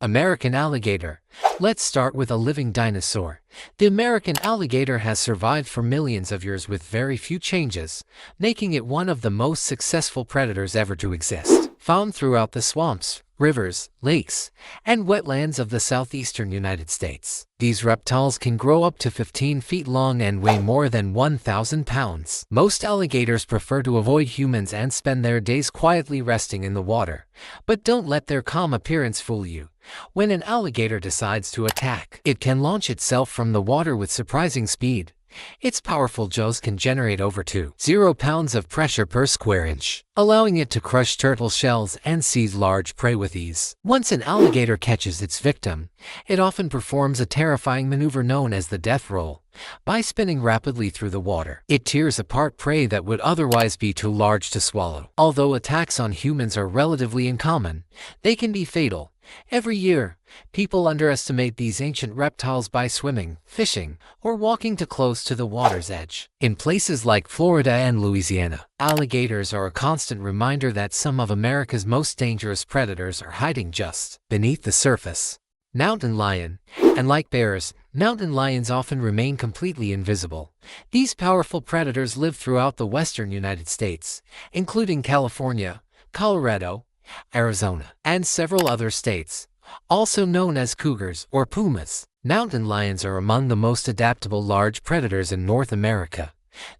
American alligator. Let's start with a living dinosaur. The American alligator has survived for millions of years with very few changes, making it one of the most successful predators ever to exist. Found throughout the swamps, rivers, lakes, and wetlands of the southeastern United States. These reptiles can grow up to 15 feet long and weigh more than 1,000 pounds. Most alligators prefer to avoid humans and spend their days quietly resting in the water. But don't let their calm appearance fool you. When an alligator decides to attack, it can launch itself from the water with surprising speed. Its powerful jaws can generate over 2.0 pounds of pressure per square inch, allowing it to crush turtle shells and seize large prey with ease. Once an alligator catches its victim, it often performs a terrifying maneuver known as the death roll. By spinning rapidly through the water, it tears apart prey that would otherwise be too large to swallow. Although attacks on humans are relatively uncommon, they can be fatal. Every year, people underestimate these ancient reptiles by swimming, fishing, or walking too close to the water's edge. In places like Florida and Louisiana, alligators are a constant reminder that some of America's most dangerous predators are hiding just beneath the surface. Mountain lion. And like bears, mountain lions often remain completely invisible. These powerful predators live throughout the western United States, including California, Colorado, Arizona, and several other states, also known as cougars or pumas. Mountain lions are among the most adaptable large predators in North America.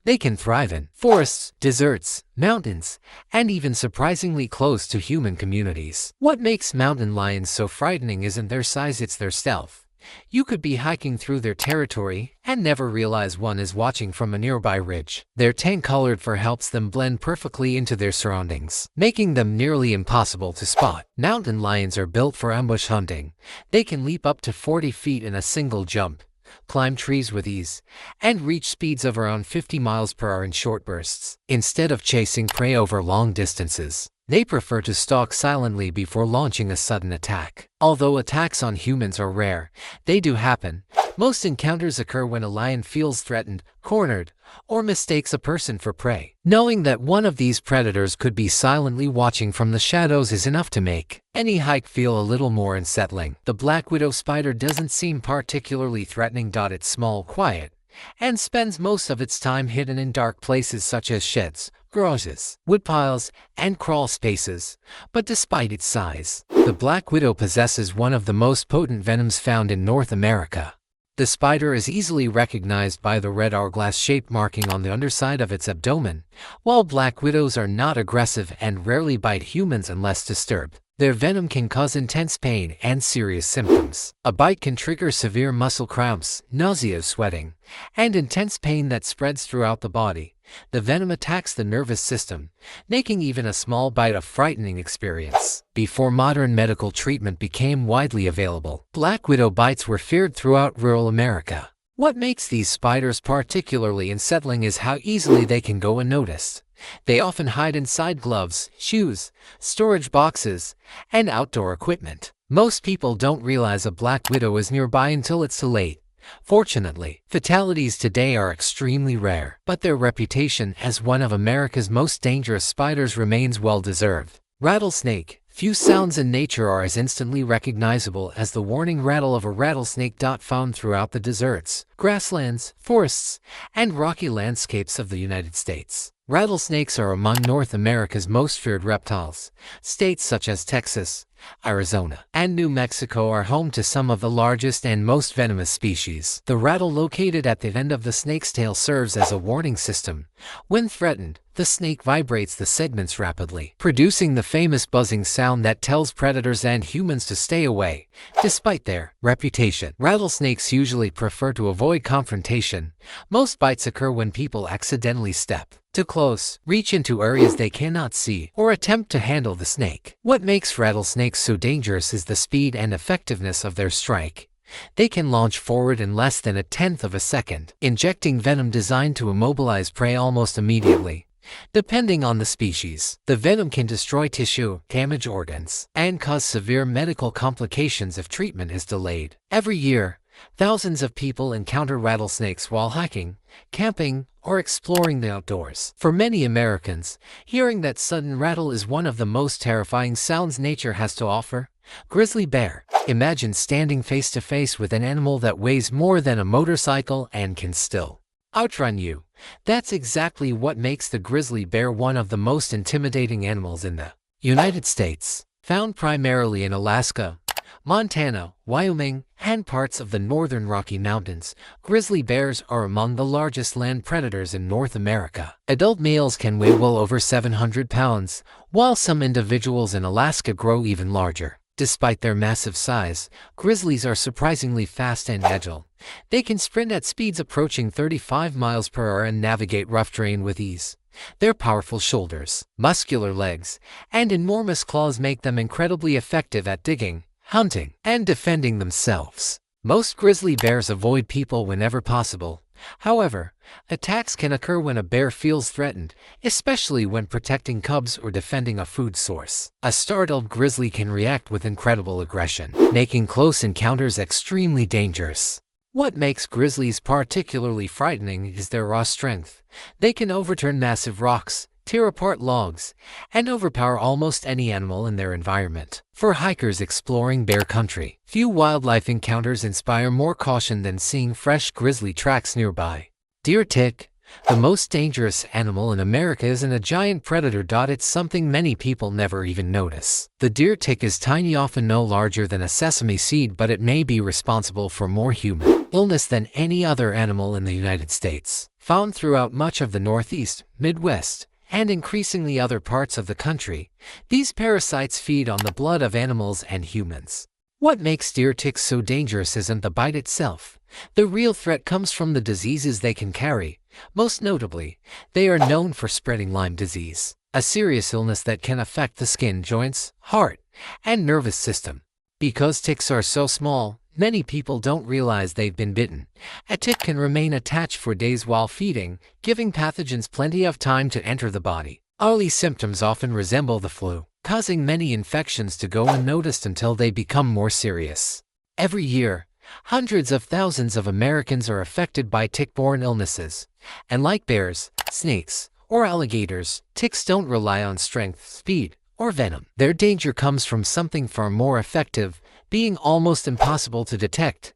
They can thrive in forests, deserts, mountains, and even surprisingly close to human communities. What makes mountain lions so frightening isn't their size, it's their stealth. You could be hiking through their territory and never realize one is watching from a nearby ridge. Their tan-colored fur helps them blend perfectly into their surroundings, making them nearly impossible to spot. Mountain lions are built for ambush hunting. They can leap up to 40 feet in a single jump, climb trees with ease, and reach speeds of around 50 miles per hour in short bursts. Instead of chasing prey over long distances, they prefer to stalk silently before launching a sudden attack. Although attacks on humans are rare, they do happen. Most encounters occur when a lion feels threatened, cornered, or mistakes a person for prey. Knowing that one of these predators could be silently watching from the shadows is enough to make any hike feel a little more unsettling. The black widow spider doesn't seem particularly threatening. It's small, quiet, and spends most of its time hidden in dark places such as sheds, garages, woodpiles, and crawl spaces. But despite its size, the black widow possesses one of the most potent venoms found in North America. The spider is easily recognized by the red hourglass-shaped marking on the underside of its abdomen. While black widows are not aggressive and rarely bite humans unless disturbed, their venom can cause intense pain and serious symptoms. A bite can trigger severe muscle cramps, nausea, sweating, and intense pain that spreads throughout the body. The venom attacks the nervous system, making even a small bite a frightening experience. Before modern medical treatment became widely available, black widow bites were feared throughout rural America. What makes these spiders particularly unsettling is how easily they can go unnoticed. They often hide inside gloves, shoes, storage boxes, and outdoor equipment. Most people don't realize a black widow is nearby until it's too late. Fortunately, fatalities today are extremely rare, but their reputation as one of America's most dangerous spiders remains well-deserved. Rattlesnake. Few sounds in nature are as instantly recognizable as the warning rattle of a rattlesnake. Found throughout the deserts, grasslands, forests, and rocky landscapes of the United States. Rattlesnakes are among North America's most feared reptiles. States such as Texas, Arizona, and New Mexico are home to some of the largest and most venomous species. The rattle located at the end of the snake's tail serves as a warning system. When threatened, the snake vibrates the segments rapidly, producing the famous buzzing sound that tells predators and humans to stay away. Despite their reputation, rattlesnakes usually prefer to avoid confrontation. Most bites occur when people accidentally step too close, reach into areas they cannot see, or attempt to handle the snake. What makes rattlesnakes so dangerous is the speed and effectiveness of their strike. They can launch forward in less than a tenth of a second, injecting venom designed to immobilize prey almost immediately. Depending on the species, the venom can destroy tissue, damage organs, and cause severe medical complications if treatment is delayed. Every year, Thousands of people encounter rattlesnakes while hiking, camping, or exploring the outdoors. For many Americans, hearing that sudden rattle is one of the most terrifying sounds nature has to offer. Grizzly bear. Imagine standing face to face with an animal that weighs more than a motorcycle and can still outrun you. That's exactly what makes the grizzly bear one of the most intimidating animals in the United States. Found primarily in Alaska, Montana, Wyoming, and parts of the northern Rocky Mountains, grizzly bears are among the largest land predators in North America. Adult males can weigh well over 700 pounds, while some individuals in Alaska grow even larger. Despite their massive size, grizzlies are surprisingly fast and agile. They can sprint at speeds approaching 35 miles per hour and navigate rough terrain with ease. Their powerful shoulders, muscular legs, and enormous claws make them incredibly effective at digging, hunting, and defending themselves. Most grizzly bears avoid people whenever possible. However, attacks can occur when a bear feels threatened, especially when protecting cubs or defending a food source. A startled grizzly can react with incredible aggression, making close encounters extremely dangerous. What makes grizzlies particularly frightening is their raw strength. They can overturn massive rocks, tear apart logs, and overpower almost any animal in their environment. For hikers exploring bear country, few wildlife encounters inspire more caution than seeing fresh grizzly tracks nearby. Deer tick. The most dangerous animal in America isn't a giant predator. It's something many people never even notice. The deer tick is tiny, often no larger than a sesame seed, but it may be responsible for more human illness than any other animal in the United States. Found throughout much of the Northeast, Midwest, and increasingly other parts of the country, these parasites feed on the blood of animals and humans. What makes deer ticks so dangerous isn't the bite itself. The real threat comes from the diseases they can carry. Most notably, they are known for spreading Lyme disease, a serious illness that can affect the skin, joints, heart, and nervous system. Because ticks are so small, many people don't realize they've been bitten. A tick can remain attached for days while feeding, giving pathogens plenty of time to enter the body. Early symptoms often resemble the flu, causing many infections to go unnoticed until they become more serious. Every year, hundreds of thousands of Americans are affected by tick-borne illnesses. And like bears, snakes, or alligators, ticks don't rely on strength, speed, or venom. Their danger comes from something far more effective, being almost impossible to detect.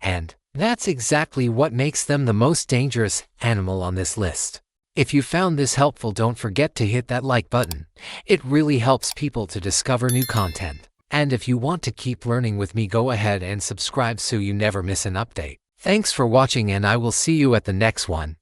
And that's exactly what makes them the most dangerous animal on this list. If you found this helpful, don't forget to hit that like button. It really helps people to discover new content. And if you want to keep learning with me, go ahead and subscribe so you never miss an update. Thanks for watching, and I will see you at the next one.